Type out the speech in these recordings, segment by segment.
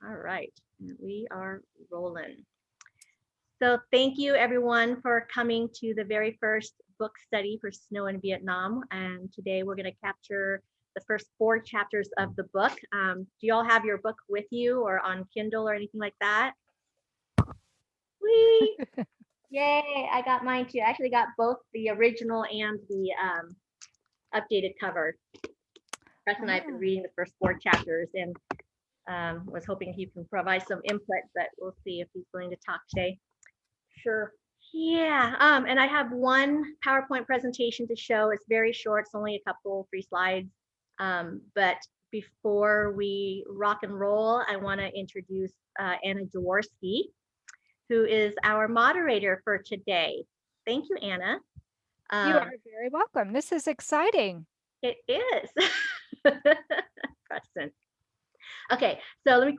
All right, we are rolling. So thank you everyone for coming to the very first book study for Snow in Vietnam. And today we're going to capture the first 4 chapters of the book. Do you all have your book with you or on Kindle or anything like that? Whee! Yay, I got mine too. I actually got both the original and the updated cover. Preston and I have been reading the first 4 chapters and was hoping he can provide some input, but we'll see if he's willing to talk today. Sure. Yeah, and I have one PowerPoint presentation to show. It's very short. It's only a couple, 3 slides. But before we rock and roll, I want to introduce Anna Jaworski, who is our moderator for today. Thank you, Anna. You are very welcome. This is exciting. It is. Preston. Okay, so let me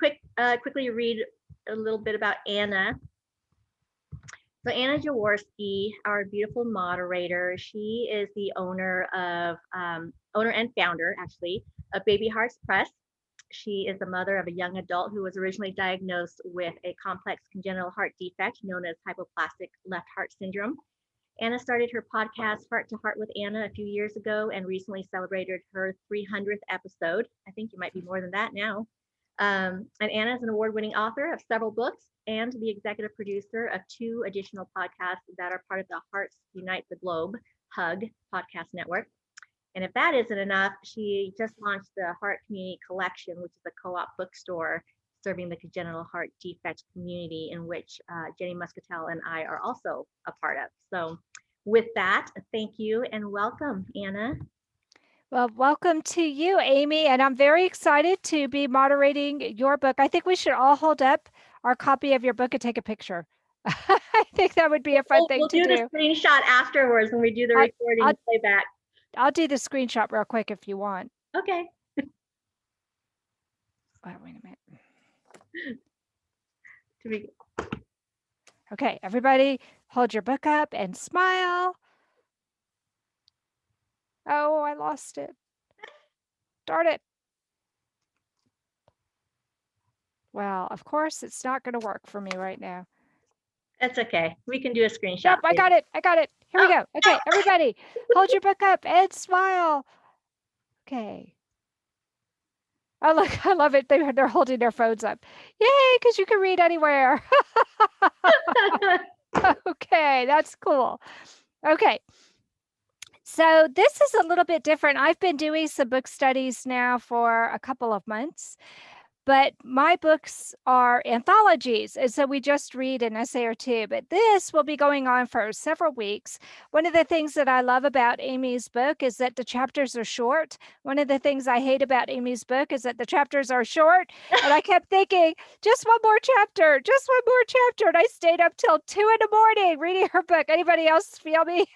quickly read a little bit about Anna. So Anna Jaworski, our beautiful moderator, she is the owner and founder, actually, of Baby Hearts Press. She is the mother of a young adult who was originally diagnosed with a complex congenital heart defect known as hypoplastic left heart syndrome. Anna started her podcast, Heart to Heart with Anna, a few years ago and recently celebrated her 300th episode. I think you might be more than that now. And Anna is an award-winning author of several books and the executive producer of 2 additional podcasts that are part of the Hearts Unite the Globe HUG podcast network. And if that isn't enough, she just launched the Heart Community Collection, which is a co-op bookstore serving the congenital heart defect community, in which Jenny Muscatel and I are also a part of. So with that, thank you and welcome, Anna. Well, welcome to you, Amy, and I'm very excited to be moderating your book. I think we should all hold up our copy of your book and take a picture. I think that would be a fun thing to do. We'll do the screenshot afterwards when we do the recording playback. I'll do the screenshot real quick if you want. Okay. Oh, wait a minute. Okay, everybody hold your book up and smile. Oh, I lost it. Darn it. Well, of course, it's not going to work for me right now. That's okay. We can do a screenshot. Yep, I got it. Here we go. Okay, everybody, hold your book up and smile. Okay. Oh, look, I love it. They're holding their phones up. Yay, because you can read anywhere. Okay, that's cool. Okay. So this is a little bit different. I've been doing some book studies now for a couple of months, but my books are anthologies. And so we just read an essay or 2, but this will be going on for several weeks. One of the things that I love about Amy's book is that the chapters are short. One of the things I hate about Amy's book is that the chapters are short. And I kept thinking, just one more chapter. And I stayed up till 2 in the morning reading her book. Anybody else feel me?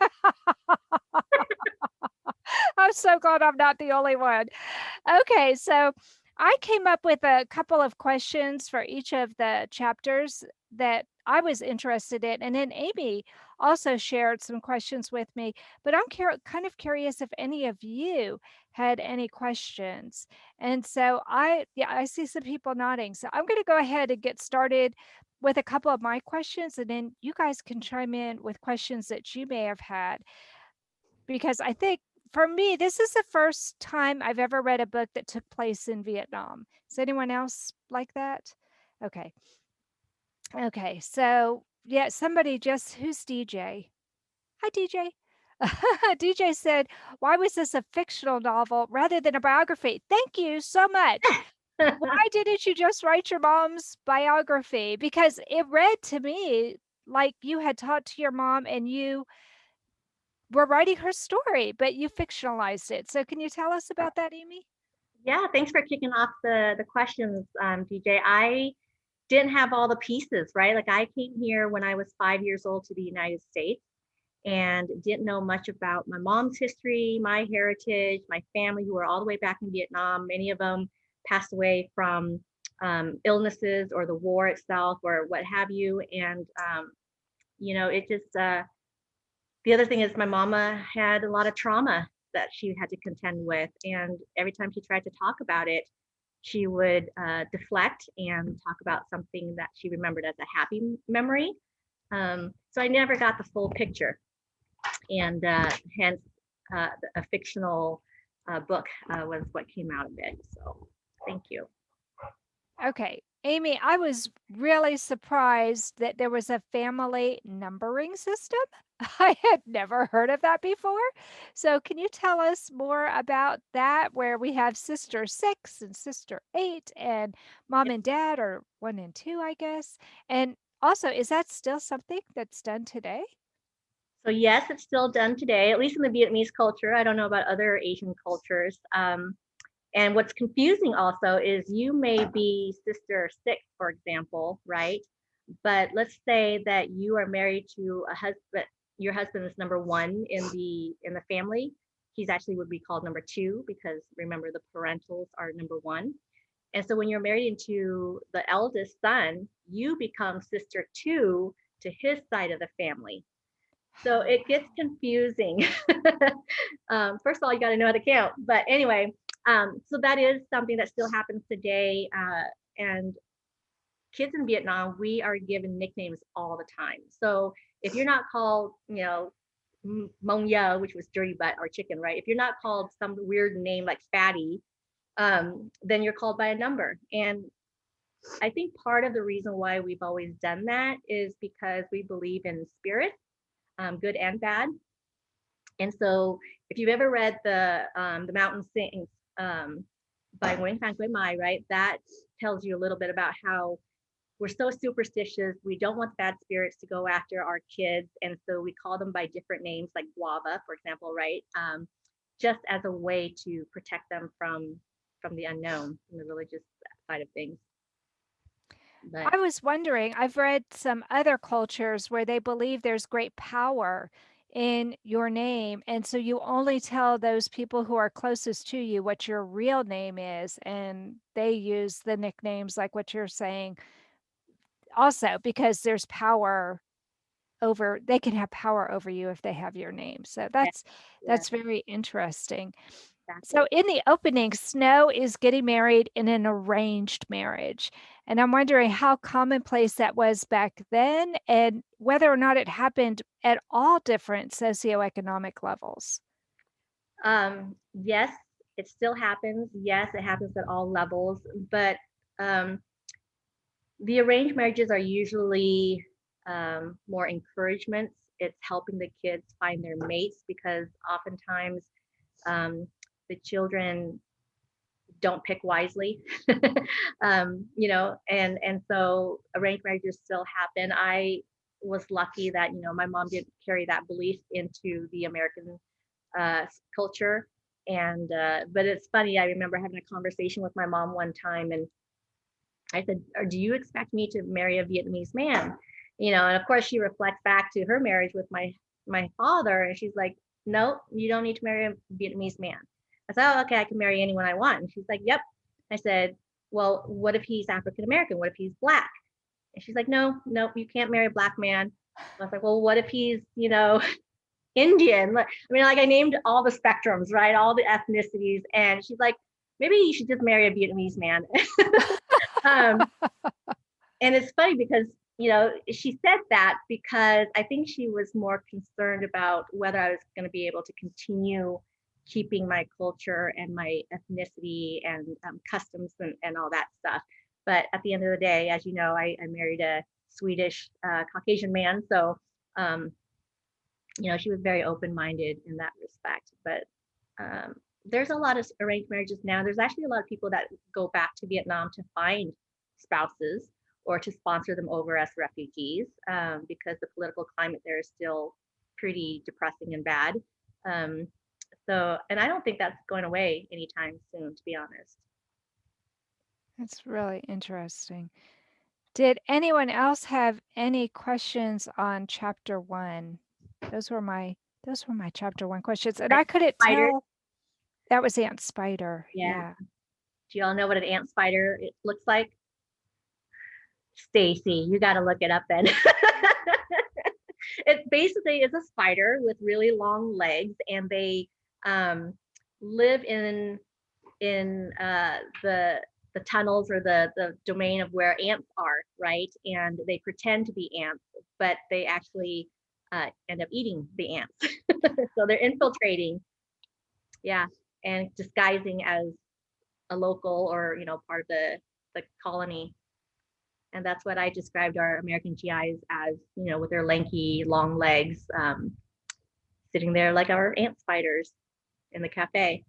I'm so glad I'm not the only one. Okay, so I came up with a couple of questions for each of the chapters that I was interested in. And then Amy also shared some questions with me. But I'm kind of curious if any of you had any questions. And so I see some people nodding. So I'm going to go ahead and get started with a couple of my questions. And then you guys can chime in with questions that you may have had. Because I think for me, this is the first time I've ever read a book that took place in Vietnam. Is anyone else like that? Okay. Okay. So yeah, who's DJ? Hi, DJ. DJ said, why was this a fictional novel rather than a biography? Thank you so much. Why didn't you just write your mom's biography? Because it read to me like you had talked to your mom and you were writing her story, but you fictionalized it. So can you tell us about that, Amy? Yeah, thanks for kicking off the questions, DJ. I didn't have all the pieces, right? Like I came here when I was 5 years old to the United States and didn't know much about my mom's history, my heritage, my family who were all the way back in Vietnam. Many of them passed away from illnesses or the war itself or what have you. And, it just, the other thing is my mama had a lot of trauma that she had to contend with. And every time she tried to talk about it, she would deflect and talk about something that she remembered as a happy memory. So I never got the full picture, and hence a fictional book was what came out of it. So thank you. Okay, Amy, I was really surprised that there was a family numbering system. I had never heard of that before. So, can you tell us more about that, where we have sister 6 and sister 8, and mom and dad are 1 and 2, I guess? And also, is that still something that's done today? So yes, it's still done today, at least in the Vietnamese culture. I don't know about other Asian cultures. And what's confusing also is you may be sister 6, for example, right? But let's say that you are married to a husband. Your husband is number 1 in the family. He's actually would be called number 2, because remember, the parentals are number 1. And so when you're married into the eldest son, you become sister 2 to his side of the family. So it gets confusing. First of all, you got to know how to count. But anyway, so that is something that still happens today. And kids in Vietnam, we are given nicknames all the time. So if you're not called, Mông Yo, which was dirty butt or chicken, right? If you're not called some weird name like Fatty, then you're called by a number. And I think part of the reason why we've always done that is because we believe in spirits, good and bad. And so if you've ever read the Mountain Sings by Nguyen Phan Quế Mai, right, that tells you a little bit about how we're so superstitious. We don't want bad spirits to go after our kids. And so we call them by different names, like guava, for example, right? Just as a way to protect them from the unknown, from the religious side of things. But I was wondering, I've read some other cultures where they believe there's great power in your name. And so you only tell those people who are closest to you what your real name is. And they use the nicknames like what you're saying also because there's power over, they can have power over you if they have your name. So yeah, that's very interesting. So exactly. in the opening, Snow is getting married in an arranged marriage. And I'm wondering how commonplace that was back then and whether or not it happened at all different socioeconomic levels. Yes, it still happens. Yes, it happens at all levels. But the arranged marriages are usually more encouragements. It's helping the kids find their mates, because oftentimes the children don't pick wisely. And so arranged marriages still happen. I was lucky that my mom didn't carry that belief into the American culture. And but it's funny, I remember having a conversation with my mom one time, and I said, do you expect me to marry a Vietnamese man? And of course she reflects back to her marriage with my father, and she's like, no, you don't need to marry a Vietnamese man. I said, oh, okay, I can marry anyone I want. And she's like, yep. I said, well, what if he's African American? What if he's black? And she's like, no, you can't marry a black man. I was like, well, what if he's, Indian? I mean, like, I named all the spectrums, right? All the ethnicities. And she's like, maybe you should just marry a Vietnamese man. And it's funny because, she said that because I think she was more concerned about whether I was going to be able to continue keeping my culture and my ethnicity and customs and all that stuff. But at the end of the day, as you know, I married a Swedish Caucasian man. So, she was very open-minded in that respect. But there's a lot of arranged marriages now. There's actually a lot of people that go back to Vietnam to find spouses or to sponsor them over as refugees, because the political climate there is still pretty depressing and bad. And I don't think that's going away anytime soon, to be honest. That's really interesting. Did anyone else have any questions on chapter 1? Those were my chapter 1 questions. And I couldn't Spider. tell. That was Aunt Spider. Yeah. Yeah. Do y'all know what an ant spider it looks like? Stacy, you got to look it up then. It basically is a spider with really long legs, and they live in the the tunnels or the domain of where ants are, right? And they pretend to be ants, but they actually end up eating the ants. So they're infiltrating, yeah, and disguising as a local or part of the colony. And that's what I described our American GIs as, with their lanky, long legs, sitting there like our ant spiders in the cafe.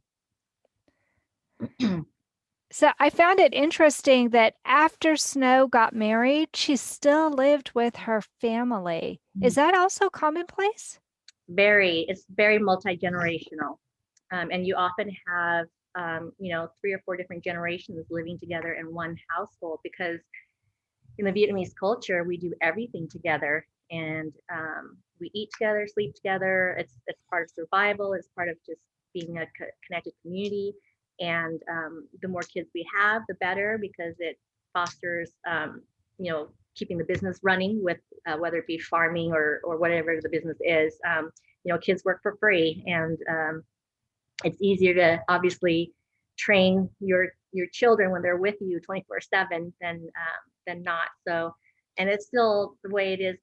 So I found it interesting that after Snow got married, she still lived with her family. Is that also commonplace? It's very multi-generational. And you often have, 3 or 4 different generations living together in one household, because in the Vietnamese culture, we do everything together, and we eat together, sleep together. It's part of survival. It's part of just being a connected community. And the more kids we have, the better, because it fosters, keeping the business running with whether it be farming or whatever the business is. Kids work for free, and it's easier to obviously train your children when they're with you 24/7 than not. So, and it's still the way it is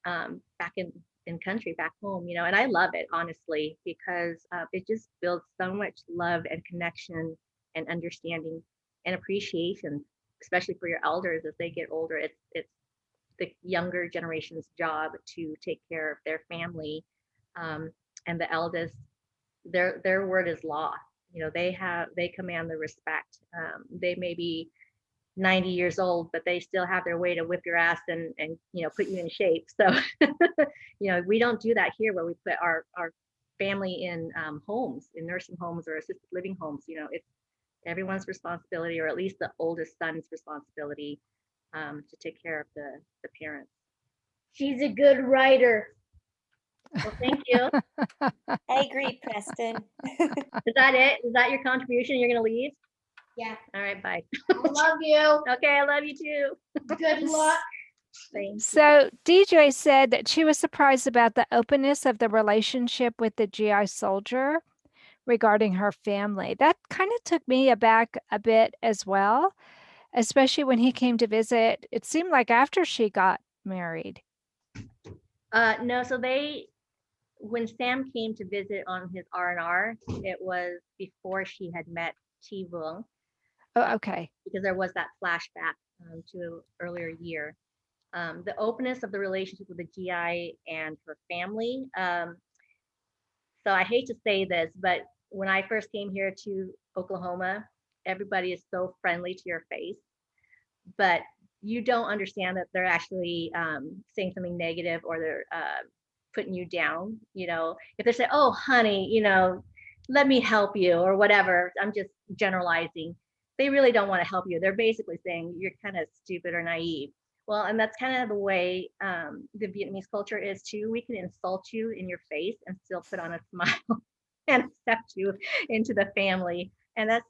back in country, back home, and I love it, honestly, because it just builds so much love and connection and understanding and appreciation, especially for your elders as they get older. It's the younger generation's job to take care of their family, and the eldest, their word is law. They command the respect. They may be 90 years old, but they still have their way to whip your ass and put you in shape. So we don't do that here, where we put our family in homes, in nursing homes or assisted living homes. It's everyone's responsibility, or at least the oldest son's responsibility, to take care of the parents. She's a good writer. Well, thank you. I agree, Preston. Is that it? Is that your contribution? You're gonna leave? Yeah. All right, bye. I love you. Okay, I love you too. Good luck. Thanks. So DJ said that she was surprised about the openness of the relationship with the GI soldier regarding her family. That kind of took me aback a bit as well, especially when he came to visit. It seemed like after she got married. No, so when Sam came to visit on his R&R, it was before she had met Chi Vung, Oh, okay. because there was that flashback to an earlier year. The openness of the relationship with the GI and her family. So I hate to say this, but when I first came here to Oklahoma, everybody is so friendly to your face, but you don't understand that they're actually saying something negative, or they're putting you down. If they say, "Oh, honey, let me help you," or whatever, I'm just generalizing. They really don't want to help you. They're basically saying you're kind of stupid or naive. Well, and that's kind of the way the Vietnamese culture is too. We can insult you in your face and still put on a smile and accept you into the family. And that's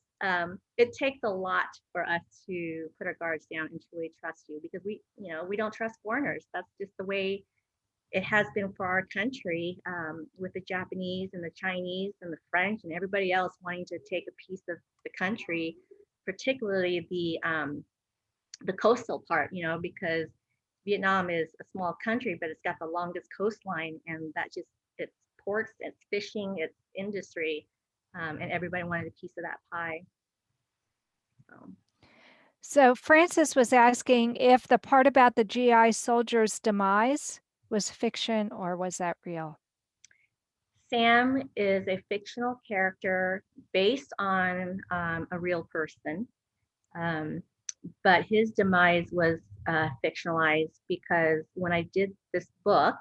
it takes a lot for us to put our guards down and truly trust you, because we don't trust foreigners. That's just the way it has been for our country, with the Japanese and the Chinese and the French and everybody else wanting to take a piece of the country, particularly the coastal part, because Vietnam is a small country, but it's got the longest coastline, and it's ports, it's fishing, it's industry, and everybody wanted a piece of that pie. So Francis was asking if the part about the GI soldier's demise was fiction, or was that real? Sam is a fictional character based on a real person, but his demise was fictionalized, because when I did this book,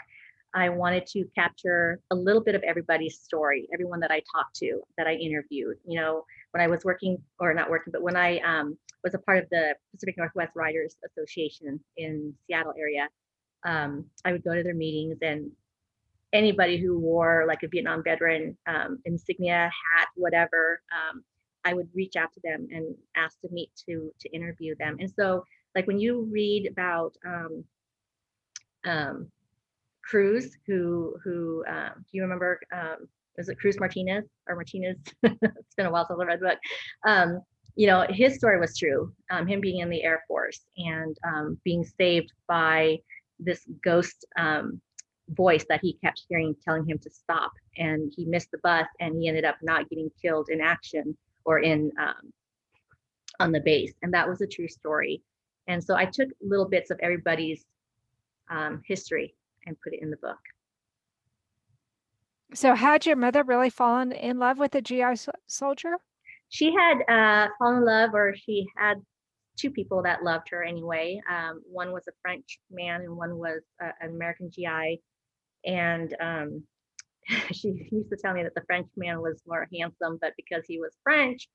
I wanted to capture a little bit of everybody's story, everyone that I talked to, that I interviewed. When I was working, or not working, but when I was a part of the Pacific Northwest Writers Association in Seattle area, I would go to their meetings, and anybody who wore like a Vietnam veteran insignia, hat, whatever, I would reach out to them and ask to meet to interview them. And so, like, when you read about Cruz, who do you remember? Is it Cruz Martinez or Martinez? It's been a while since I read the book. you know, his story was true, him being in the Air Force and being saved by this ghost voice that he kept hearing telling him to stop. And he missed the bus and he ended up not getting killed in action or in on the base. And that was a true story. And so I took little bits of everybody's history and put it in the book. So had your mother really fallen in love with a GI soldier? She had fallen in love, or she had two people that loved her anyway. One was a French man and one was an American GI. And she used to tell me that the French man was more handsome, but because he was French,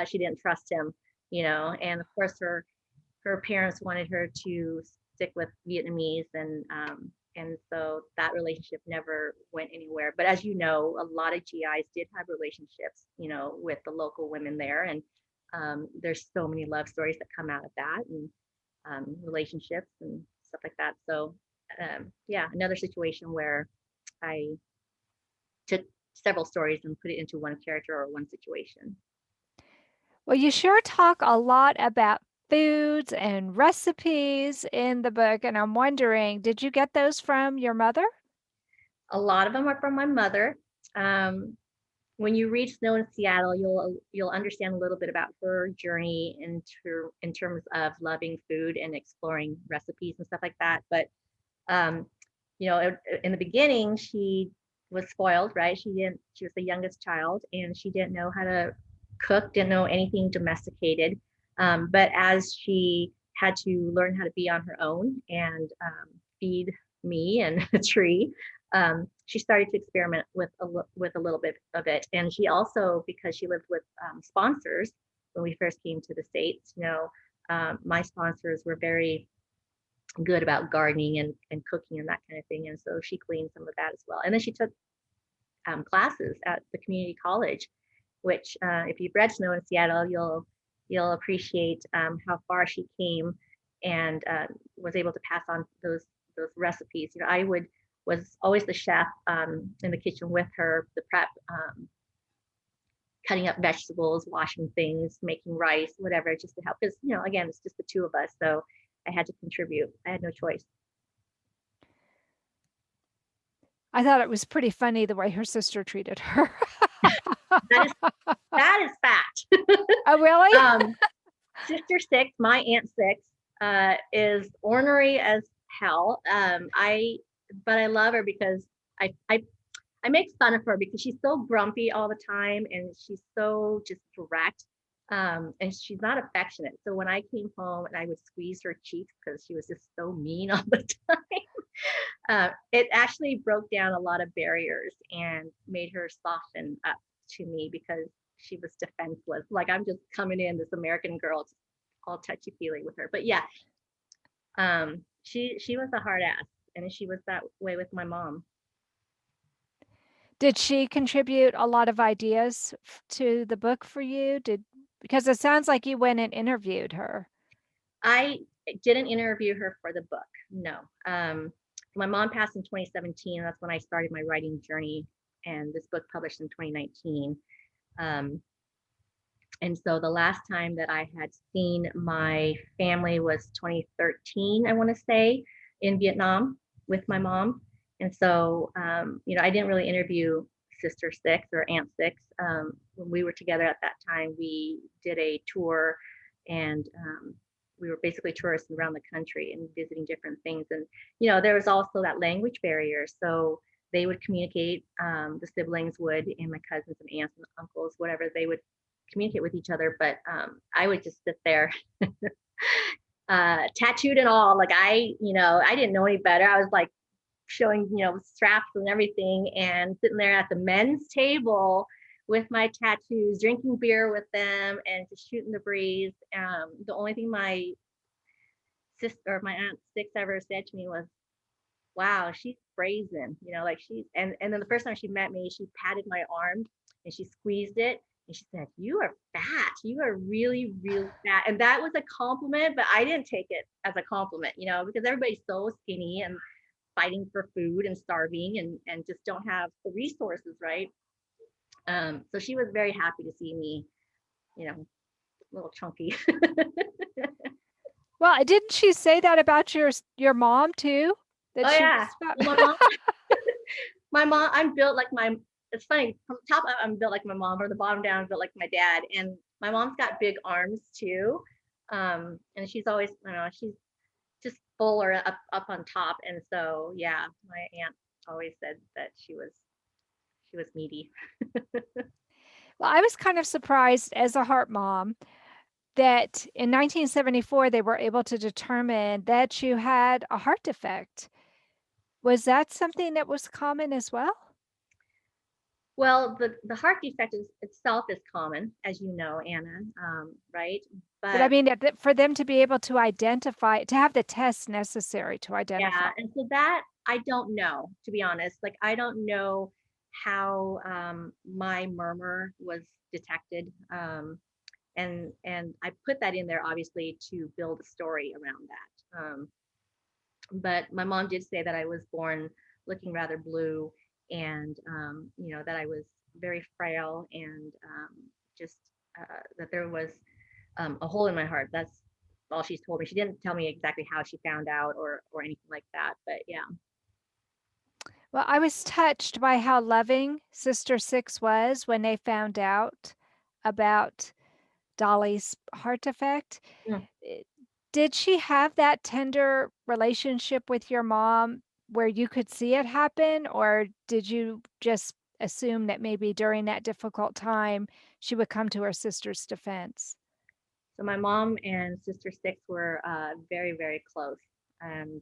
she didn't trust him, you know. And of course, her parents wanted her to stick with Vietnamese, and so that relationship never went anywhere. But as you know, a lot of GIs did have relationships, you know, with the local women there, and there's so many love stories that come out of that, and relationships and stuff like that. So yeah, another situation where I took several stories and put it into one character or one situation. Well, you sure talk a lot about foods and recipes in the book, and I'm wondering, did you get those from your mother? A lot of them are from my mother. When you read Snow in Seattle, you'll understand a little bit about her journey in terms of loving food and exploring recipes and stuff like that. But you know, in the beginning, she was spoiled, right? She was the youngest child, and she didn't know how to cook, didn't know anything domesticated. But as she had to learn how to be on her own and feed me and the tree, she started to experiment with a little bit of it. And she also, because she lived with sponsors when we first came to the States, you know, my sponsors were very good about gardening and cooking and that kind of thing. And so she gleaned some of that as well. And then she took classes at the community college, which if you've read Snow in Seattle, you'll appreciate how far she came and was able to pass on those recipes. You know, I was always the chef in the kitchen with her, the prep, cutting up vegetables, washing things, making rice, whatever, just to help. Because, you know, again, it's just the two of us. So I had to contribute. I had no choice. I thought it was pretty funny the way her sister treated her. That is fact. Oh, really? Sister Six, my Aunt Six, is ornery as hell. But I love her because I make fun of her because she's so grumpy all the time and she's so just direct. And she's not affectionate. So when I came home and I would squeeze her cheeks because she was just so mean all the time, it actually broke down a lot of barriers and made her soften up to me because she was defenseless. Like, I'm just coming in, this American girl, just all touchy-feely with her. But yeah, she was a hard ass, and she was that way with my mom. Did she contribute a lot of ideas to the book for you? Because it sounds like you went and interviewed her. I didn't interview her for the book, no. My mom passed in 2017, and that's when I started my writing journey, and this book published in 2019. And so the last time that I had seen my family was 2013, I want to say, in Vietnam with my mom. And so, you know, I didn't really interview Sister Six or Aunt Six. When we were together at that time, we did a tour, and we were basically tourists around the country and visiting different things. And, you know, there was also that language barrier. So they would communicate, the siblings would, and my cousins and aunts and uncles, whatever, they would communicate with each other. But I would just sit there tattooed and all, like I didn't know any better. I was like showing, you know, straps and everything, and sitting there at the men's table with my tattoos, drinking beer with them and just shooting the breeze. The only thing my sister or my Aunt Six ever said to me was, wow, she's brazen, you know, like and then the first time she met me, she patted my arm and she squeezed it. And she said, you are fat. You are really, really fat. And that was a compliment, but I didn't take it as a compliment, you know, because everybody's so skinny and fighting for food and starving and just don't have the resources, right? So she was very happy to see me, you know, little chunky. Well, didn't she say that about your mom too? That Oh she yeah. was Well, my mom, I'm built like it's funny, from the top up, I'm built like my mom, from the bottom down, I'm built like my dad. And my mom's got big arms too. And she's always, I don't know, she's just fuller up on top. And so, yeah, my aunt always said that she was meaty. Well, I was kind of surprised as a heart mom that in 1974 they were able to determine that you had a heart defect. Was that something that was common as well? Well, the heart defect itself is common, as you know, Anna, right? But I mean, for them to be able to identify, to have the tests necessary to identify. Yeah, and so that I don't know, to be honest. Like, I don't know how my murmur was detected. And I put that in there obviously to build a story around that. But my mom did say that I was born looking rather blue, and you know, that I was very frail, and just that there was a hole in my heart. That's all she's told me. She didn't tell me exactly how she found out or anything like that, but yeah. Well, I was touched by how loving Sister Six was when they found out about Dolly's heart defect. Mm. Eh, Did she have that tender relationship with your mom where you could see it happen, or did you just assume that maybe during that difficult time she would come to her sister's defense? So my mom and Sister Six were very, very close, and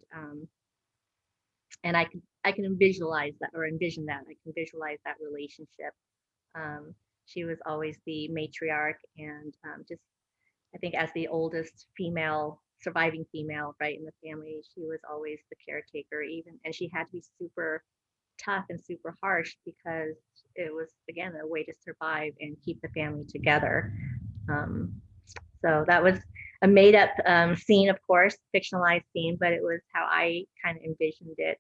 I can visualize that, or envision that. I can visualize that relationship. She was always the matriarch, and just, I think, as the oldest female, surviving female, right, in the family, she was always the caretaker, even, and she had to be super tough and super harsh because it was, again, a way to survive and keep the family together. So that was a made up scene, of course, fictionalized scene, but it was how I kind of envisioned it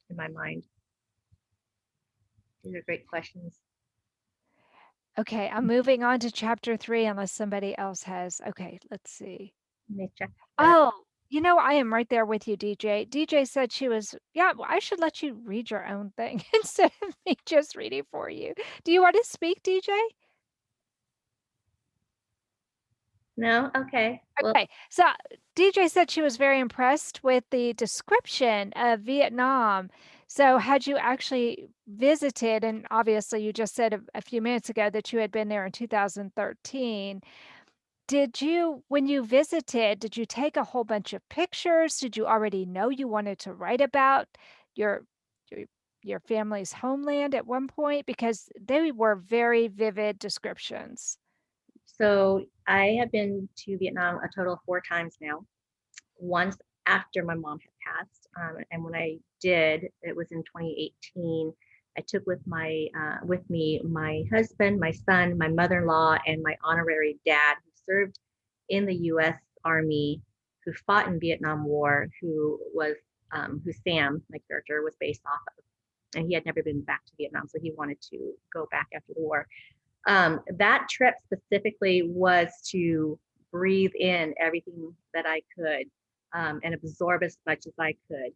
in my mind. These are great questions. Okay, I'm moving on to chapter 3 unless somebody else has. Okay, let's see. Let me check. Oh, I am right there with you, DJ. DJ said she was, yeah, well, I should let you read your own thing instead of me just reading for you. Do you want to speak, DJ? No? Okay. Well, Okay, so DJ said she was very impressed with the description of Vietnam. So, had you actually visited, and obviously you just said a few minutes ago that you had been there in 2013. Did you, when you visited, did you take a whole bunch of pictures? Did you already know you wanted to write about your your, your family's homeland at one point? Because they were very vivid descriptions. so I have been to Vietnam a total of 4 times now. Once after my mom had passed, and when I did, it was in 2018. I took with me my husband, my son, my mother-in-law, and my honorary dad, who served in the U.S. Army, who fought in Vietnam War, who Sam, my character, was based off of, and he had never been back to Vietnam, so he wanted to go back after the war. That trip specifically was to breathe in everything that I could, and absorb as much as I could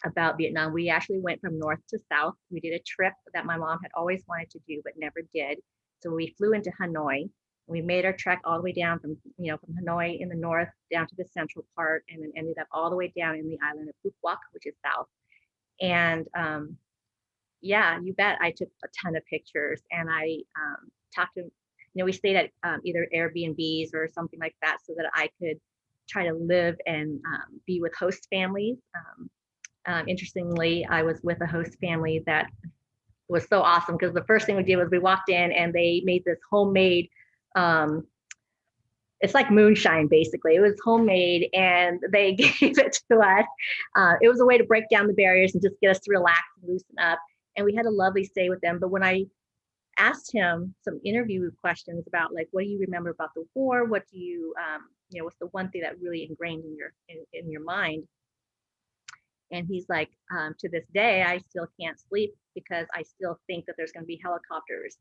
about Vietnam. We actually went from north to south. We did a trip that my mom had always wanted to do but never did. So we flew into Hanoi. We made our trek all the way down from Hanoi in the north down to the central part, and then ended up all the way down in the island of Phu Quoc, which is south. And yeah, you bet I took a ton of pictures, and I talked to, we stayed at either Airbnbs or something like that so that I could try to live and be with host families. Interestingly, I was with a host family that was so awesome, because the first thing we did was we walked in and they made this homemade, it's like moonshine, basically. It was homemade, and they gave it to us. It was a way to break down the barriers and just get us to relax and loosen up. And we had a lovely stay with them. But when I asked him some interview questions about, like, what do you remember about the war? What do you, what's the one thing that really ingrained in your mind? And he's like, to this day, I still can't sleep because I still think that there's going to be helicopters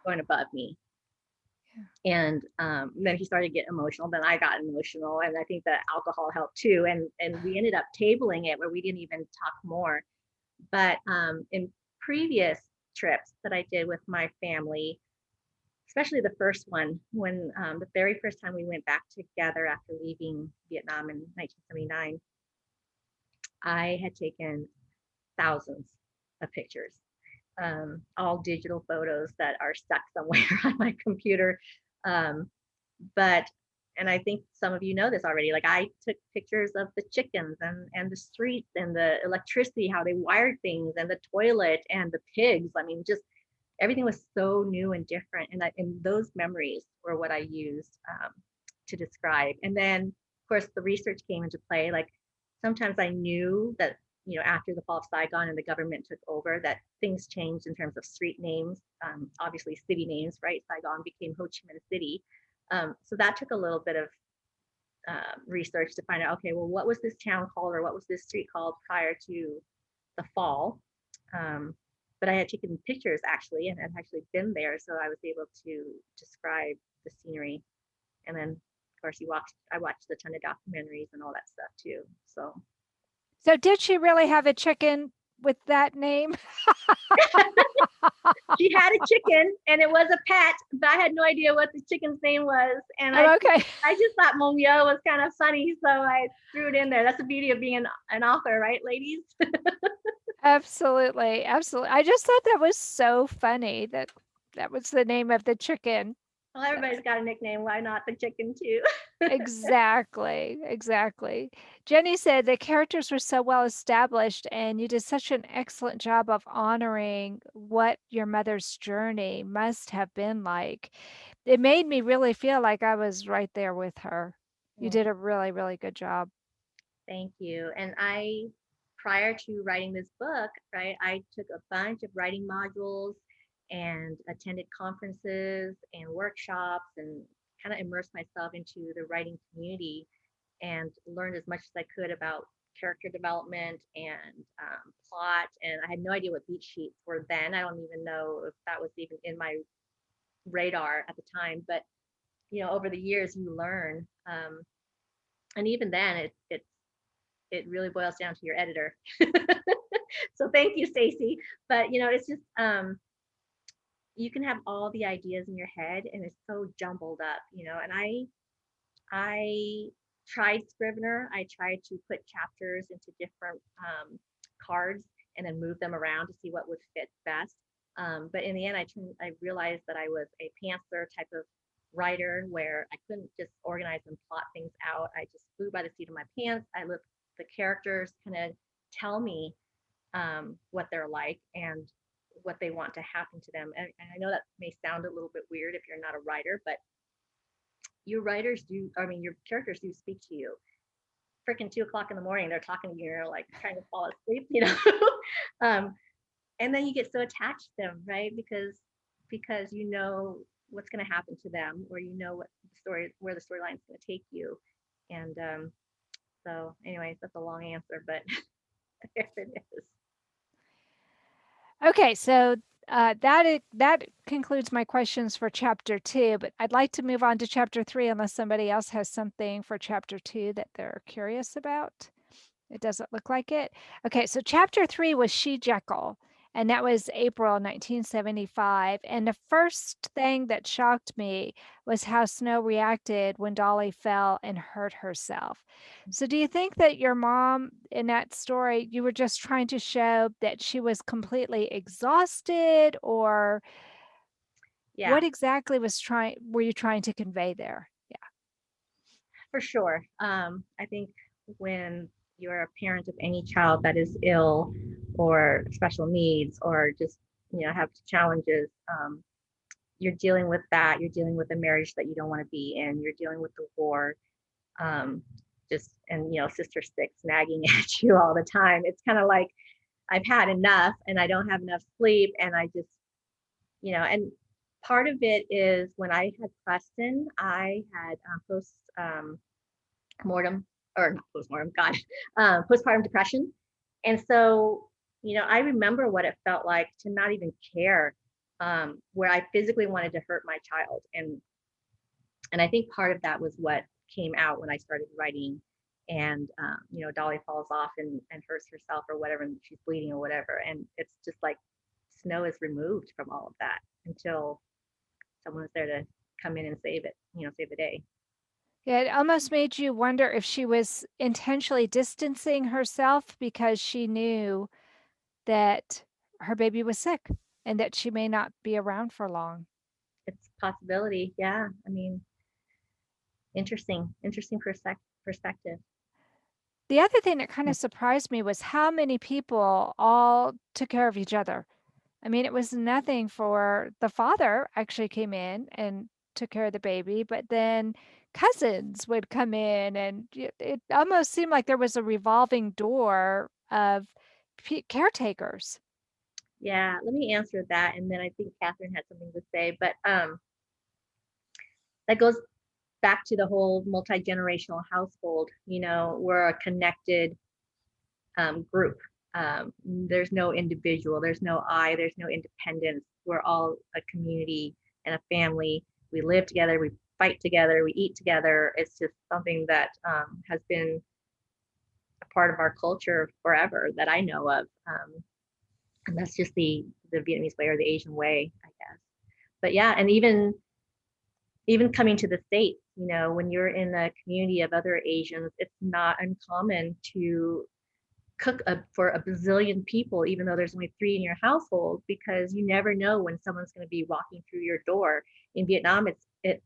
going above me. And then he started to get emotional. Then I got emotional, and I think the alcohol helped too. And we ended up tabling it where we didn't even talk more. But in previous trips that I did with my family, especially the first one, when the very first time we went back together after leaving Vietnam in 1979, I had taken thousands of pictures, all digital photos that are stuck somewhere on my computer. And I think some of you know this already, like I took pictures of the chickens and the streets and the electricity, how they wired things, and the toilet and the pigs. I mean, just everything was so new and different. And those memories were what I used to describe. And then, of course, the research came into play. Like sometimes I knew that, after the fall of Saigon and the government took over, that things changed in terms of street names, obviously city names, right? Saigon became Ho Chi Minh City. So that took a little bit of research to find out, okay, well, what was this town called, or what was this street called prior to the fall? But I had taken pictures actually, and had actually been there, so I was able to describe the scenery. And then, of course, I watched a ton of documentaries and all that stuff too. So did she really have a chicken with that name? She had a chicken, and it was a pet, but I had no idea what the chicken's name was. And Okay. I just thought Momyo was kind of funny, so I threw it in there. That's the beauty of being an author, right, ladies? Absolutely. Absolutely. I just thought that was so funny that that was the name of the chicken. Well, everybody's got a nickname. Why not the chicken too? Exactly. Exactly. Jenny said the characters were so well established, and you did such an excellent job of honoring what your mother's journey must have been like. It made me really feel like I was right there with her. You did a really, really good job. Thank you. And prior to writing this book, right, I took a bunch of writing modules and attended conferences and workshops and kind of immersed myself into the writing community and learned as much as I could about character development and plot. And I had no idea what beat sheets were then. I don't even know if that was even in my radar at the time. But over the years, you learn. And even then, it really boils down to your editor. So thank you, Stacy. But it's just you can have all the ideas in your head, and it's so jumbled up, and I tried Scrivener. I tried to put chapters into different cards and then move them around to see what would fit best. But in the end, I realized that I was a pantser type of writer, where I couldn't just organize and plot things out. I just flew by the seat of my pants. I let the characters kind of tell me what they're like and what they want to happen to them. And I know that may sound a little bit weird if you're not a writer, but your characters do speak to you. Freaking 2:00 in the morning, they're talking to you, you're like trying to fall asleep, and then you get so attached to them, right? Because you know what's going to happen to them, or what where the storyline's going to take you. And so anyways, that's a long answer, but there it is. Okay, so that concludes my questions for chapter 2, but I'd like to move on to chapter 3 unless somebody else has something for chapter 2 that they're curious about. It doesn't look like it. Okay, so chapter 3 was She Jekyll, and that was April 1975. And the first thing that shocked me was how Snow reacted when Dolly fell and hurt herself. So do you think that your mom in that story, you were just trying to show that she was completely exhausted, or Yeah, what exactly were you trying to convey there? Yeah. for sure. I think when you're a parent of any child that is ill or special needs, or just have challenges, you're dealing with that. You're dealing with a marriage that you don't want to be in. You're dealing with the war, and Sister Six nagging at you all the time. It's kind of like I've had enough, and I don't have enough sleep, and I just and part of it is when I had Preston, I had postpartum depression. And so, I remember what it felt like to not even care, where I physically wanted to hurt my child. And And I think part of that was what came out when I started writing. And you know, Dolly falls off and hurts herself or whatever, and she's bleeding or whatever, and it's just like snow is removed from all of that until someone's there to come in and save it, you know, save the day. Yeah, it almost made you wonder if she was intentionally distancing herself because she knew that her baby was sick and that she may not be around for long. It's a possibility. Yeah. I mean, interesting perspective. The other thing that kind of surprised me was how many people all took care of each other. I mean, it was nothing for the father actually came in and took care of the baby, but then cousins would come in and it almost seemed like there was a revolving door of caretakers. Yeah, let me answer that, and then I think Catherine had something to say, but that goes back to the whole multi-generational household. You know, we're a connected group. There's no individual, there's no I, there's no independence. We're all a community and a family. We live together, we fight together, we eat together. It's just something that has been a part of our culture forever that I know of. And that's just the Vietnamese way or the Asian way, I guess. But yeah, and even coming to the States, you know, when you're in a community of other Asians, it's not uncommon to cook for a bazillion people, even though there's only 3 in your household, because you never know when someone's going to be walking through your door. In Vietnam, it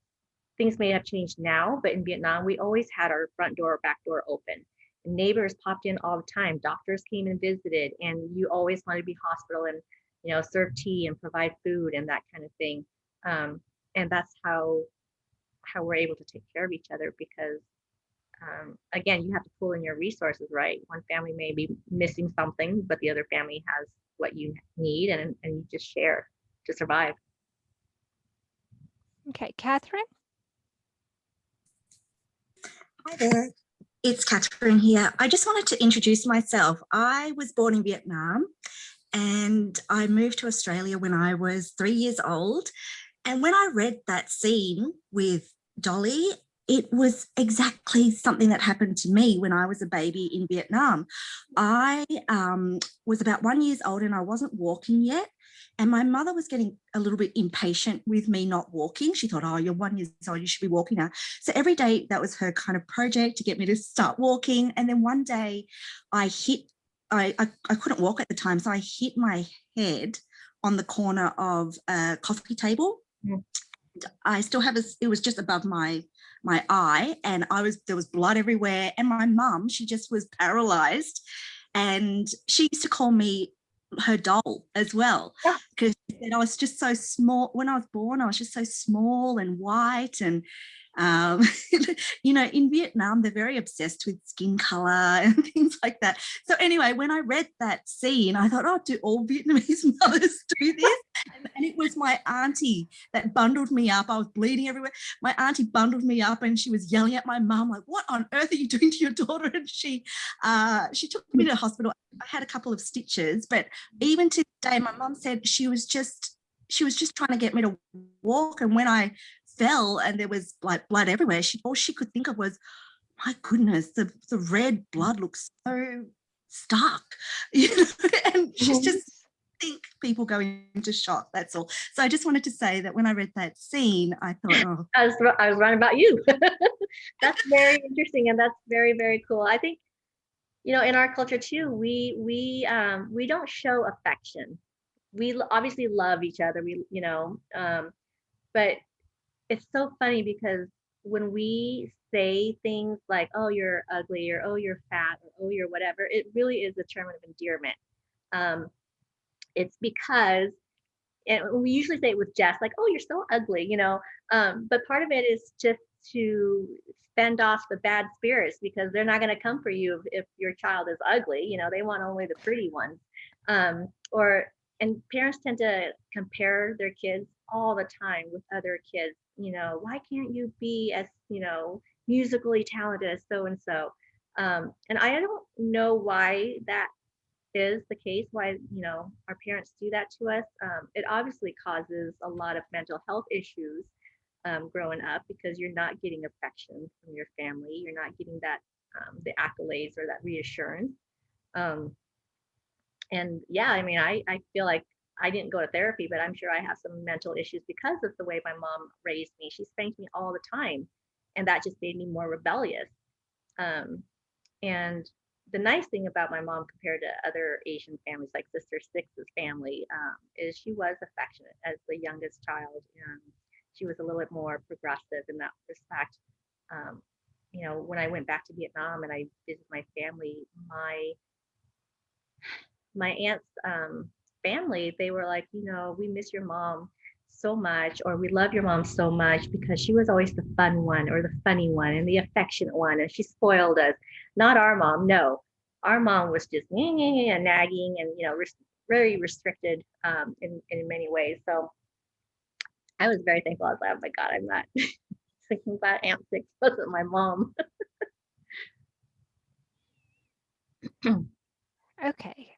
things may have changed now, but in Vietnam, we always had our front door, back door open. Neighbors popped in all the time. Doctors came and visited, and you always wanted to be hospital and, you know, serve tea and provide food and that kind of thing. And that's how we're able to take care of each other, because again, you have to pull in your resources, right? One family may be missing something, but the other family has what you need, and you just share to survive. Okay, Catherine? Hi there, it's Catherine here. I just wanted to introduce myself. I was born in Vietnam and I moved to Australia when I was 3 years old. And when I read that scene with Dolly, it was exactly something that happened to me when I was a baby in Vietnam. I was about 1 year old and I wasn't walking yet. And my mother was getting a little bit impatient with me not walking. She thought, oh, you're 1 year old, you should be walking now. So every day that was her kind of project to get me to start walking. And then one day I couldn't walk at the time. So I hit my head on the corner of a coffee table. Mm. I still have it was just above my eye, and there was blood everywhere. And my mum, she just was paralyzed, and she used to call me her doll as well, because she said I was just so small. When I was born, I was just so small and white, and you know, in Vietnam, they're very obsessed with skin color and things like that. So anyway, when I read that scene, I thought, oh, do all Vietnamese mothers do this? And it was my auntie that bundled me up. I was bleeding everywhere. My auntie bundled me up and she was yelling at my mum, like, what on earth are you doing to your daughter? And she took me to the hospital. I had a couple of stitches, but even to this day, my mum said she was just trying to get me to walk. And when I fell and there was like blood everywhere, all she could think of was, my goodness, the red blood looks so stark, you know? And she's just think people go into shock, that's all. So I just wanted to say that when I read that scene, I thought, oh, I was writing about you. That's very interesting, and that's very, very cool. I think, you know, in our culture too, we don't show affection. We obviously love each other, but it's so funny because when we say things like, oh, you're ugly, or oh, you're fat, or oh, you're whatever, it really is a term of endearment. It's because, and we usually say it with jest, like, oh, you're so ugly, you know, but part of it is just to fend off the bad spirits, because they're not going to come for you if your child is ugly. You know, they want only the pretty ones. And parents tend to compare their kids all the time with other kids. You know, why can't you be as, you know, musically talented as so and so? And I don't know why that is the case, why, you know, our parents do that to us. It obviously causes a lot of mental health issues, growing up, because you're not getting affection from your family. You're not getting that the accolades or that reassurance. And yeah, I mean, I feel like I didn't go to therapy, but I'm sure I have some mental issues because of the way my mom raised me. She spanked me all the time, and that just made me more rebellious. And the nice thing about my mom compared to other Asian families, like Sister Six's family, is she was affectionate as the youngest child. And she was a little bit more progressive in that respect. You know, when I went back to Vietnam and I visited my family, my aunt's family, they were like, you know, we miss your mom so much, or we love your mom so much because she was always the fun one or the funny one and the affectionate one, and she spoiled us. Not our mom, no. Our mom was just and nagging and, you know, very restricted in many ways. So I was very thankful. I was like, oh my God, I'm not thinking about Aunt Six wasn't my mom. Okay.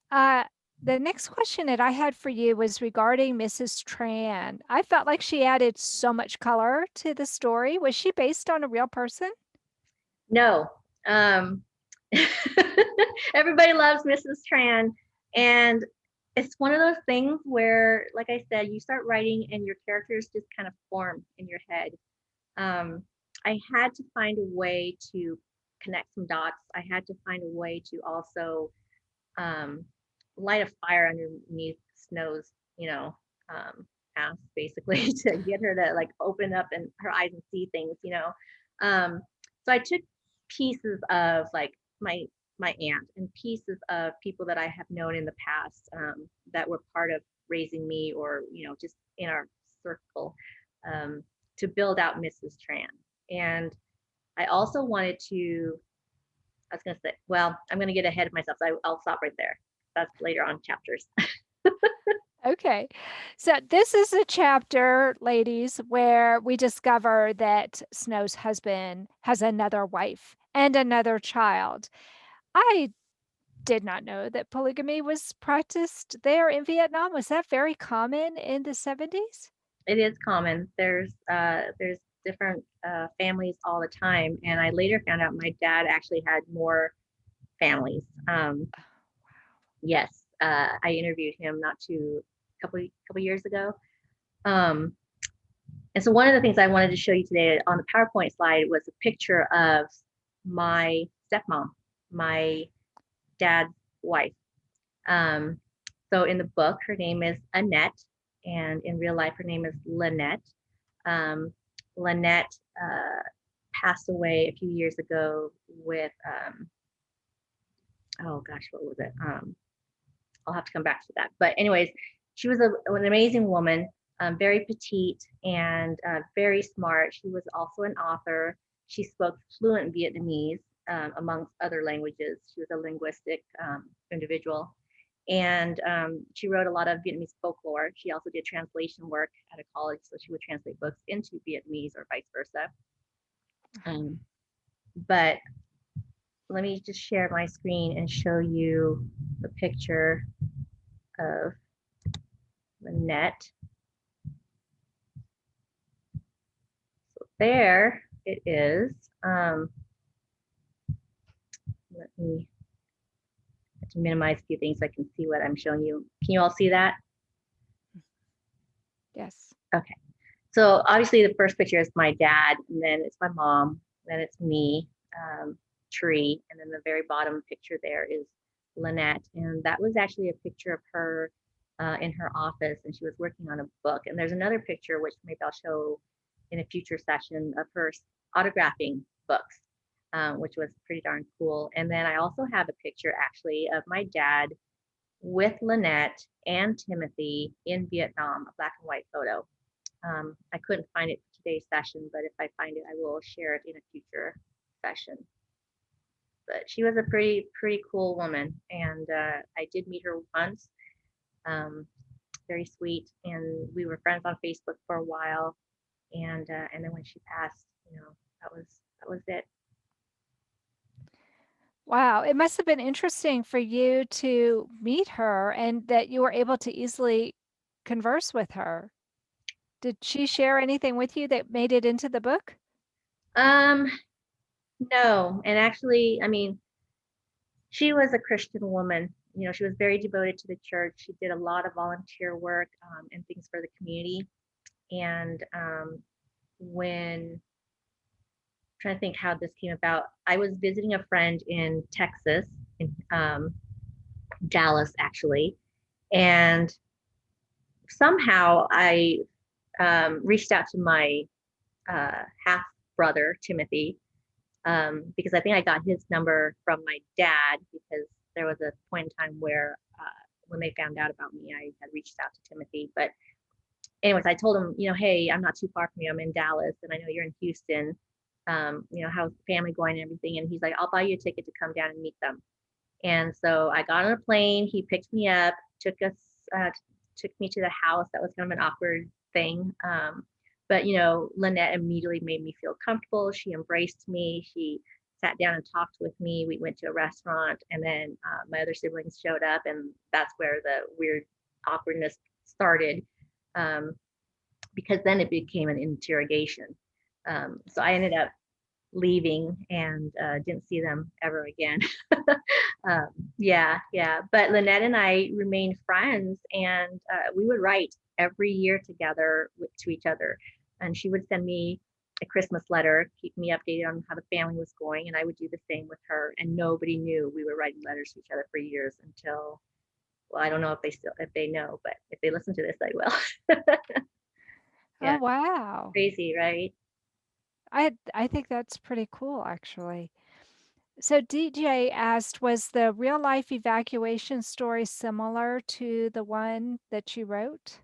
The next question that I had for you was regarding Mrs. Tran. I felt like she added so much color to the story. Was she based on a real person? No. Everybody loves Mrs. Tran. And it's one of those things where, like I said, you start writing and your characters just kind of form in your head. I had to find a way to connect some dots. I had to find a way to also light a fire underneath Snow's, you know, ass, basically, to get her to like open up and her eyes and see things, you know. So I took pieces of like my aunt and pieces of people that I have known in the past that were part of raising me, or, you know, just in our circle, to build out Mrs. Tran. And I also wanted to, I was going to say, well, I'm going to get ahead of myself, so I'll stop right there. That's later on chapters. Okay. So this is a chapter, ladies, where we discover that Snow's husband has another wife and another child. I did not know that polygamy was practiced there in Vietnam. Was that very common in the 70s? It is common. There's different families all the time, and I later found out my dad actually had more families. Yes, I interviewed him a couple years ago. And so one of the things I wanted to show you today on the PowerPoint slide was a picture of my stepmom, my dad's wife. So in the book, her name is Annette, and in real life, her name is Lynette. Lynette passed away a few years ago with, oh gosh, what was it? I'll have to come back to that. But anyways, she was an amazing woman, very petite and very smart. She was also an author. She spoke fluent Vietnamese, amongst other languages. She was a linguistic individual. And she wrote a lot of Vietnamese folklore. She also did translation work at a college, so she would translate books into Vietnamese or vice versa. But let me just share my screen and show you the picture of Lynette. So there it is. Let me have to minimize a few things so I can see what I'm showing you. Can you all see that? Yes. Okay. So obviously the first picture is my dad, and then it's my mom, then it's me, Tree, and then the very bottom picture there is Lynette. And that was actually a picture of her in her office, and she was working on a book. And there's another picture, which maybe I'll show in a future session, of her autographing books, which was pretty darn cool. And then I also have a picture actually of my dad with Lynette and Timothy in Vietnam, a black and white photo. I couldn't find it for today's session, but if I find it, I will share it in a future session. But she was a pretty cool woman, and I did meet her once. Very sweet, and we were friends on Facebook for a while, and then when she passed, you know, that was it. Wow, it must have been interesting for you to meet her and that you were able to easily converse with her. Did she share anything with you that made it into the book? No, and actually, I mean, she was a Christian woman. You know, she was very devoted to the church. She did a lot of volunteer work and things for the community. And when trying to think how this came about, I was visiting a friend in Texas, in Dallas actually, and somehow I reached out to my half brother Timothy, because I think I got his number from my dad, because there was a point in time where when they found out about me, I had reached out to Timothy. But anyways, I told him, you know, hey, I'm not too far from you. I'm in Dallas, and I know you're in Houston. You know, how's family going and everything? And he's like, I'll buy you a ticket to come down and meet them. And so I got on a plane. He picked me up, took me to the house. That was kind of an awkward thing. But you know, Lynette immediately made me feel comfortable. She embraced me. She sat down and talked with me. We went to a restaurant, and then my other siblings showed up, and that's where the weird awkwardness started, because then it became an interrogation. So I ended up leaving and didn't see them ever again. Yeah. But Lynette and I remained friends, and we would write every year together to each other. And she would send me a Christmas letter, keep me updated on how the family was going, and I would do the same with her. And nobody knew we were writing letters to each other for years until, well, I don't know if they know, but if they listen to this, I will. Yeah. Oh, wow. Crazy, right? I think that's pretty cool, actually. So DJ asked, was the real life evacuation story similar to the one that you wrote?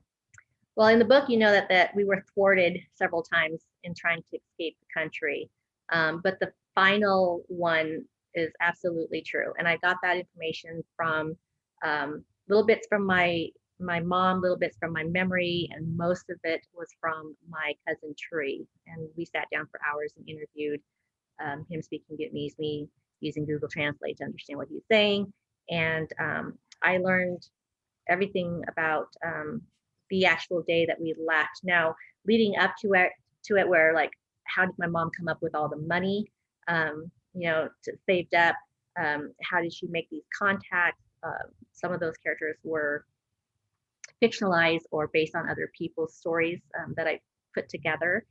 Well, in the book, you know that we were thwarted several times in trying to escape the country. But the final one is absolutely true. And I got that information from little bits from my mom, little bits from my memory, and most of it was from my cousin Tree. And we sat down for hours and interviewed him speaking Vietnamese, me using Google Translate to understand what he was saying. And I learned everything about the actual day that we left. Now, leading up to it, where like, how did my mom come up with all the money, you know, saved up? How did she make these contacts? Some of those characters were fictionalized or based on other people's stories that I put together.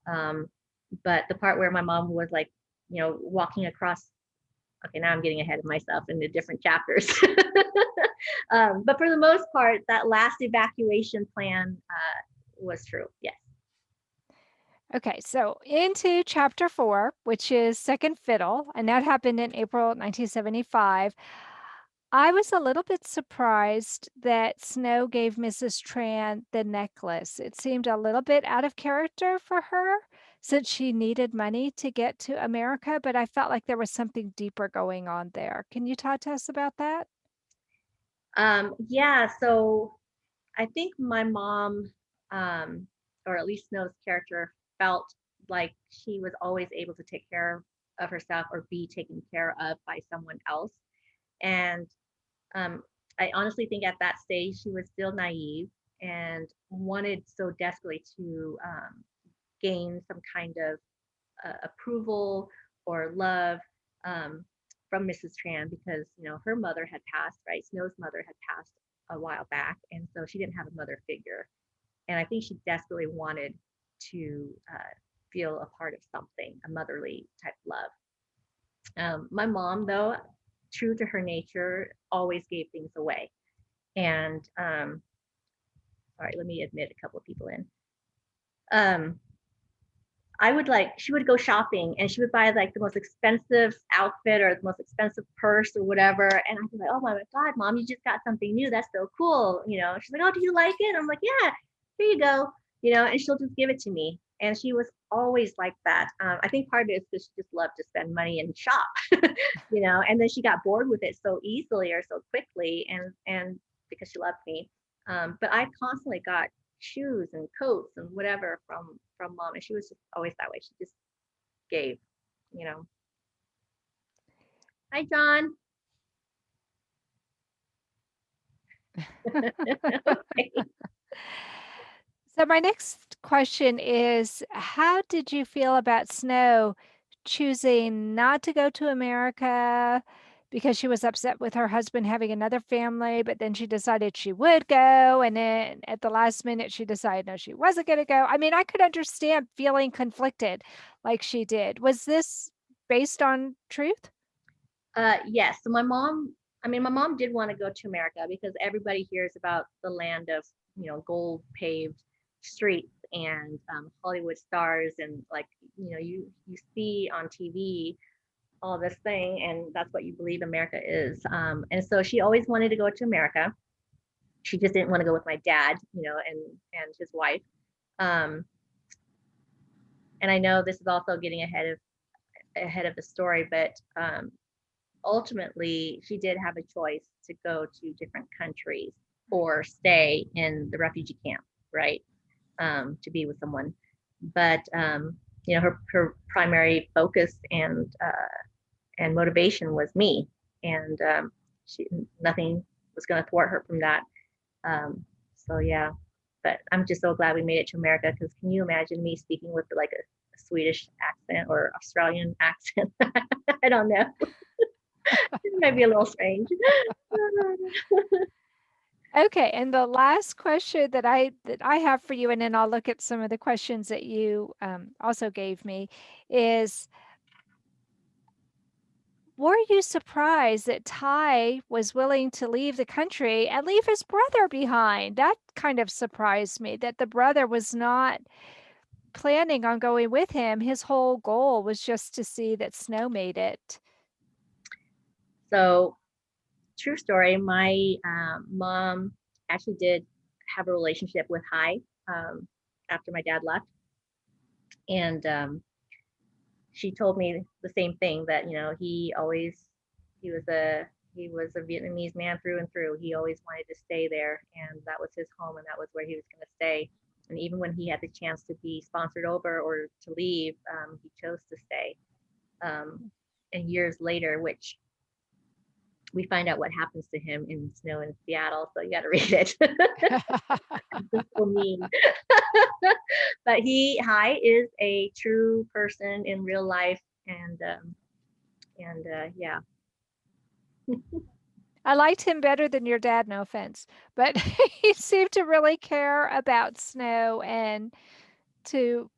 But the part where my mom was like, you know, walking across, okay, now I'm getting ahead of myself in the different chapters. But for the most part, that last evacuation plan was true. Yes. Okay, so into chapter 4, which is Second Fiddle, and that happened in April 1975. I was a little bit surprised that Snow gave Mrs. Tran the necklace. It seemed a little bit out of character for her since she needed money to get to America, but I felt like there was something deeper going on there. Can you talk to us about that? Yeah, so I think my mom, or at least Snow's character, felt like she was always able to take care of herself or be taken care of by someone else. And I honestly think at that stage she was still naive and wanted so desperately to gain some kind of approval or love from Mrs. Tran, because you know her mother had passed, right? Snow's mother had passed a while back, and so she didn't have a mother figure. And I think she desperately wanted to feel a part of something, a motherly type love. My mom, though, true to her nature, always gave things away. And all right, let me admit a couple of people in. She would go shopping and she would buy like the most expensive outfit or the most expensive purse or whatever. And I'd be like, oh my God, Mom, you just got something new. That's so cool. You know, she's like, oh, do you like it? I'm like, yeah, here you go. You know, and she'll just give it to me. And she was always like that. I think part of it is because she just loved to spend money and shop, you know, and then she got bored with it so easily or so quickly. And because she loved me. But I constantly got shoes and coats and whatever from Mom, and she was just always that way. She just gave, you know. Hi, John. Okay. So my next question is, how did you feel about Snow choosing not to go to America because she was upset with her husband having another family, but then she decided she would go, and then at the last minute she decided no, she wasn't going to go. I mean, I could understand feeling conflicted like she did. Was this based on truth? Yes. So my mom did want to go to America because everybody hears about the land of, gold paved streets and Hollywood stars, and like, you see on TV all this thing, and that's what you believe America is. And so she always wanted to go to America. She just didn't want to go with my dad, and his wife. Um, and I know this is also getting ahead of the story, but ultimately she did have a choice to go to different countries or stay in the refugee camp, right? To be with someone. But her primary focus and motivation was me, and nothing was going to thwart her from that. So yeah, but I'm just so glad we made it to America, because can you imagine me speaking with like a Swedish accent or Australian accent? I don't know. It might be a little strange. Okay, and the last question that I have for you, and then I'll look at some of the questions that you also gave me, is, were you surprised that Ty was willing to leave the country and leave his brother behind? That kind of surprised me, that the brother was not planning on going with him. His whole goal was just to see that Snow made it. So, true story, my mom actually did have a relationship with Hy after my dad left. And she told me the same thing, that he was a Vietnamese man through and through. He always wanted to stay there, and that was his home, and that was where he was going to stay. And even when he had the chance to be sponsored over or to leave, he chose to stay. And years later, which we find out what happens to him in Snow in Seattle, so you got to read it. It's so mean. But Hy is a true person in real life, and yeah. I liked him better than your dad, no offense, but he seemed to really care about Snow and to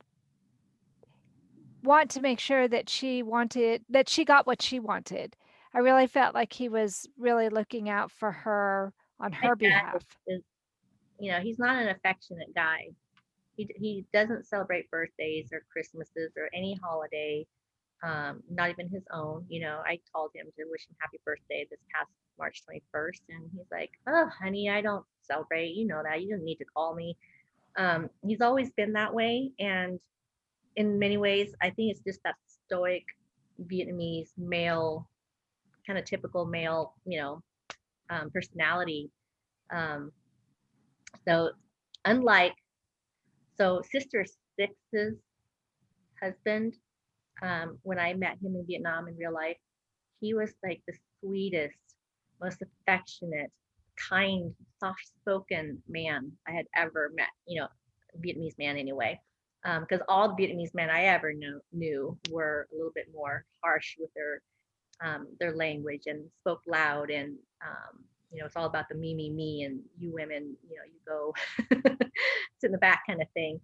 want to make sure that she got what she wanted. I really felt like he was really looking out for her on My her dad behalf. is, he's not an affectionate guy. He doesn't celebrate birthdays or Christmases or any holiday, not even his own. I called him to wish him happy birthday this past March 21st, and he's like, "Oh, honey, I don't celebrate. You know that. You don't need to call me." He's always been that way, and in many ways, I think it's just that stoic Vietnamese male, kind of typical male, personality. Um, so unlike Sister Six's husband, when I met him in Vietnam in real life, he was like the sweetest, most affectionate, kind, soft-spoken man I had ever met. Vietnamese man anyway. Because all the Vietnamese men I ever knew were a little bit more harsh with their language and spoke loud, and it's all about the me, and you women, you go sit in the back kind of thing.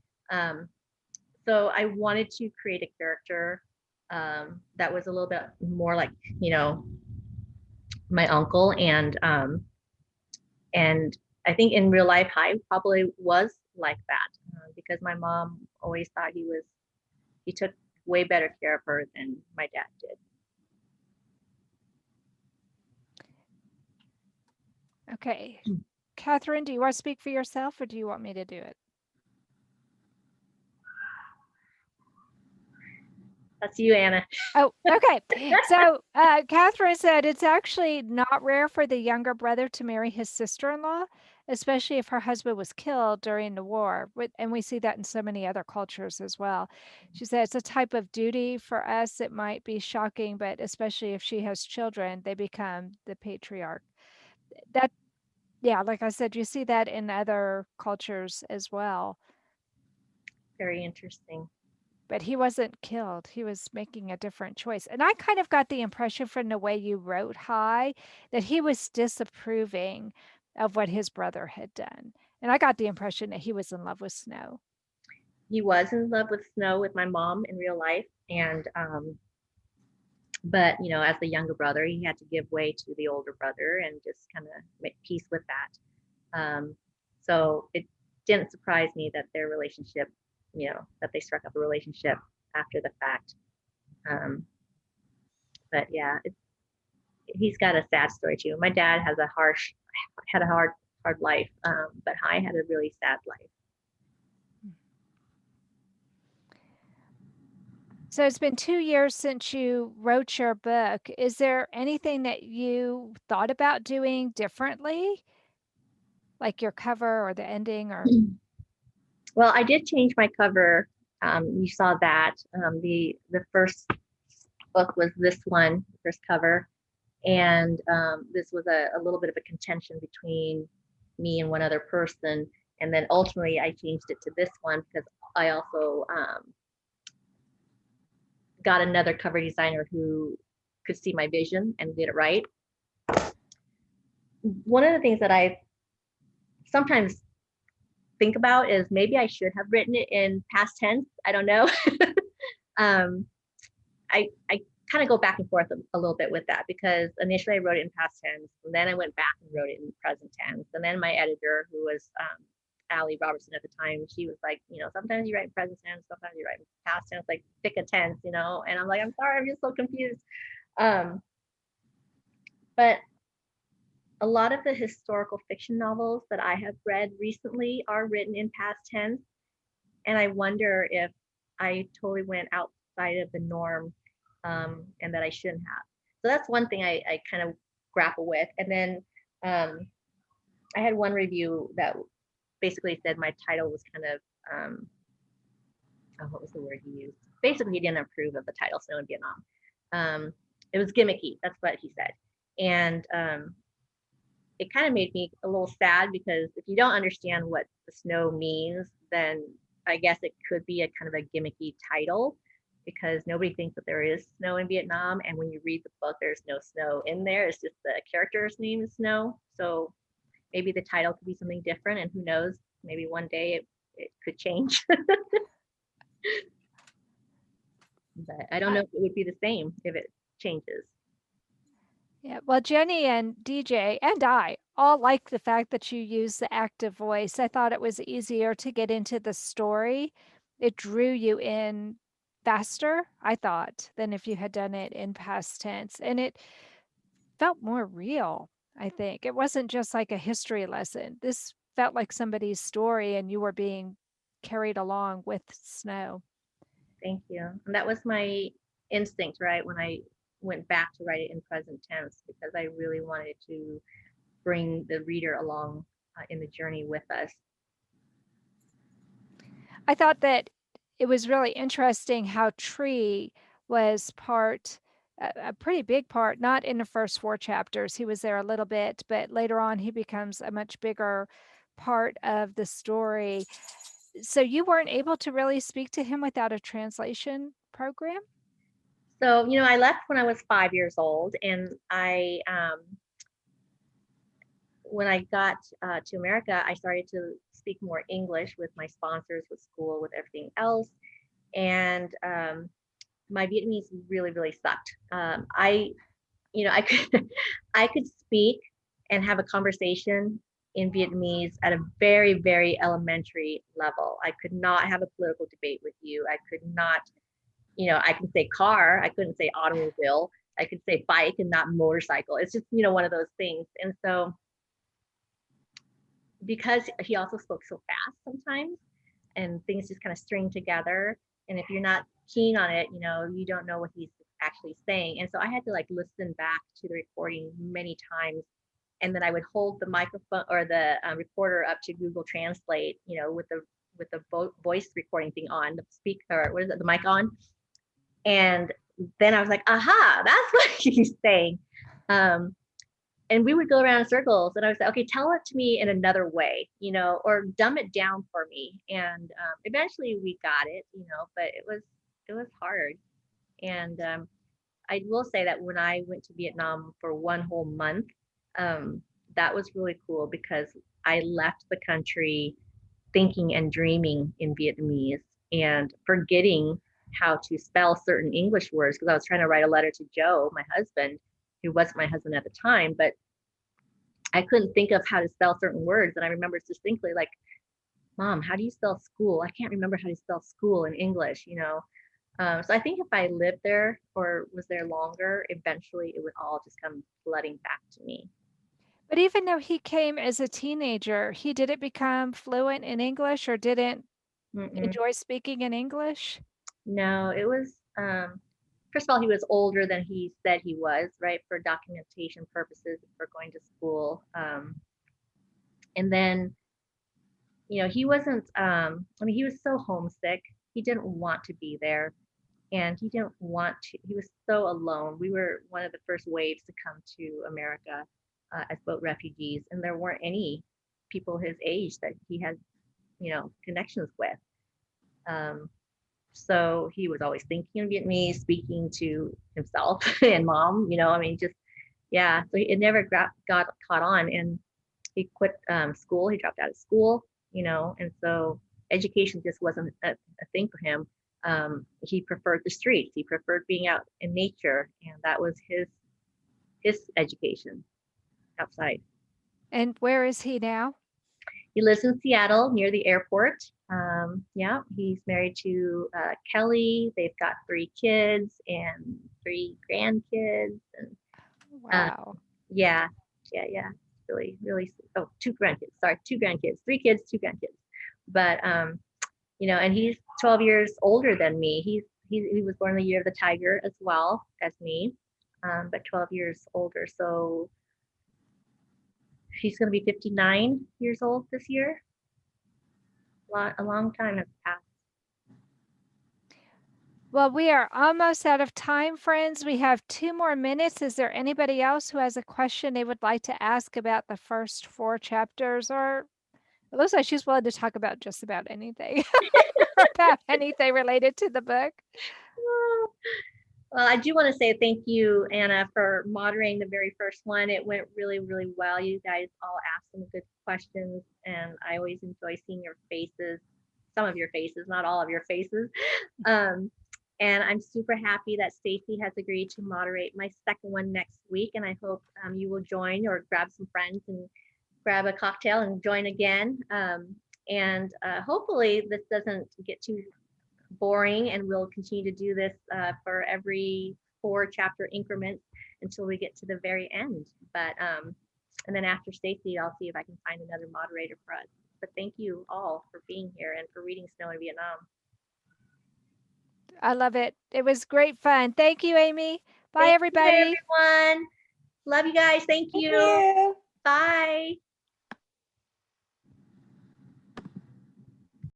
So I wanted to create a character that was a little bit more like, my uncle, and I think in real life Hy probably was like that, because my mom always thought he took way better care of her than my dad did. Okay. Catherine, do you want to speak for yourself, or do you want me to do it? That's you, Anna. Oh, okay. So Catherine said it's actually not rare for the younger brother to marry his sister-in-law, especially if her husband was killed during the war. And we see that in so many other cultures as well. She said it's a type of duty. For us, it might be shocking, but especially if she has children, they become the patriarch. Yeah, like I said, you see that in other cultures as well. Very interesting. But he wasn't killed. He was making a different choice. And I kind of got the impression from the way you wrote High that he was disapproving of what his brother had done. And I got the impression that he was in love with Snow. He was in love with Snow, with my mom in real life, and but you know, as the younger brother, he had to give way to the older brother and just kind of make peace with that. So it didn't surprise me that their relationship, you know, that they struck up a relationship after the fact. But yeah, he's got a sad story too. My dad had a hard life, but High had a really sad life. So it's been 2 years since you wrote your book. Is there anything that you thought about doing differently? Like your cover or the ending or? Well, I did change my cover. You saw that. The first book was this one, the first cover. And this was a little bit of a contention between me and one other person. And then ultimately I changed it to this one because I also got another cover designer who could see my vision and did it right. One of the things that I sometimes think about is maybe I should have written it in past tense. I don't know. I kind of go back and forth a little bit with that because initially I wrote it in past tense, and then I went back and wrote it in present tense. And then my editor, who was Allie Robertson at the time, she was like, you know, sometimes you write in present tense, sometimes you write in past tense, like pick a tense, you know. And I'm like, I'm sorry, I'm just so confused. But a lot of the historical fiction novels that I have read recently are written in past tense. And I wonder if I totally went outside of the norm, and that I shouldn't have. So that's one thing I kind of grapple with. And then I had one review that basically said my title was kind of, what was the word he used? Basically, he didn't approve of the title, Snow in Vietnam. It was gimmicky, that's what he said. And it kind of made me a little sad because if you don't understand what the snow means, then I guess it could be a kind of a gimmicky title because nobody thinks that there is snow in Vietnam. And when you read the book, there's no snow in there. It's just the character's name is Snow. So maybe the title could be something different, and who knows, maybe one day it could change. But I don't know if it would be the same if it changes. Yeah, well, Jenny and DJ and I all like the fact that you use the active voice. I thought it was easier to get into the story. It drew you in faster, I thought, than if you had done it in past tense. And it felt more real, I think. It wasn't just like a history lesson. This felt like somebody's story and you were being carried along with Snow. Thank you. And that was my instinct, right, when I went back to write it in present tense, because I really wanted to bring the reader along in the journey with us. I thought that it was really interesting how Tree was a pretty big part, not in the first 4 chapters. He was there a little bit, but later on he becomes a much bigger part of the story. So you weren't able to really speak to him without a translation program? So, you know, I left when I was 5 years old, and I, when I got to America, I started to speak more English with my sponsors, with school, with everything else. And my Vietnamese really, really sucked. I could speak and have a conversation in Vietnamese at a very, very elementary level. I could not have a political debate with you. I could not, you know, I can say car, I couldn't say automobile. I could say bike and not motorcycle. It's just, you know, one of those things. And so, because he also spoke so fast sometimes, and things just kind of string together, and if you're not keen on it, you know, you don't know what he's actually saying. And so I had to like listen back to the recording many times, and then I would hold the microphone or the recorder up to Google Translate, you know, with the voice recording thing on, the speaker, what is it, the mic on, and then I was like, aha, that's what he's saying. and we would go around in circles, and I would say, okay, tell it to me in another way, or dumb it down for me. And eventually we got it, but it was hard. And I will say that when I went to Vietnam for 1 whole month, that was really cool because I left the country thinking and dreaming in Vietnamese and forgetting how to spell certain English words because I was trying to write a letter to Joe, my husband, who wasn't my husband at the time, but I couldn't think of how to spell certain words. And I remember distinctly, like, Mom, how do you spell school? I can't remember how to spell school in English, So I think if I lived there or was there longer, eventually it would all just come flooding back to me. But even though he came as a teenager, he didn't become fluent in English or didn't Mm-mm. enjoy speaking in English? No, it was, first of all, he was older than he said he was, right, for documentation purposes for going to school. And then, he wasn't, he was so homesick. He didn't want to be there. And he didn't want to, he was so alone. We were one of the first waves to come to America as boat refugees, and there weren't any people his age that he had, connections with. So he was always thinking in Vietnamese, speaking to himself and Mom, just, yeah. So it never got caught on, and he quit school. He dropped out of school, and so education just wasn't a thing for him. He preferred the streets. He preferred being out in nature, and that was his education outside. And where is he now? He lives in Seattle near the airport. Yeah, he's married to Kelly. They've got 3 kids and 3 grandkids, and Wow. yeah. Really, really. Oh, 2 grandkids. Sorry, 2 grandkids. 3 kids, 2 grandkids. But and he's 12 years older than me. He was born in the year of the tiger as well as me, but 12 years older. So he's going to be 59 years old this year. A long time has passed. Well, we are almost out of time, friends. We have 2 more minutes. Is there anybody else who has a question they would like to ask about the first 4 chapters? Or it looks like she's willing to talk about just about anything, about anything related to the book. Well, I do want to say thank you, Anna, for moderating the very first one. It went really, really well. You guys all asked some good questions, and I always enjoy seeing your faces, some of your faces, not all of your faces. And I'm super happy that Stacy has agreed to moderate my second one next week, and I hope you will join or grab some friends and grab a cocktail and join again. And hopefully this doesn't get too boring, and we'll continue to do this for every 4 chapter increments until we get to the very end. But and then after Stacy, I'll see if I can find another moderator for us. But thank you all for being here and for reading Snow in Vietnam. I love it. It was great fun. Thank you, Amy. Bye, Thank everybody. you, everyone. Love you guys. Thank you. Thank you. Bye.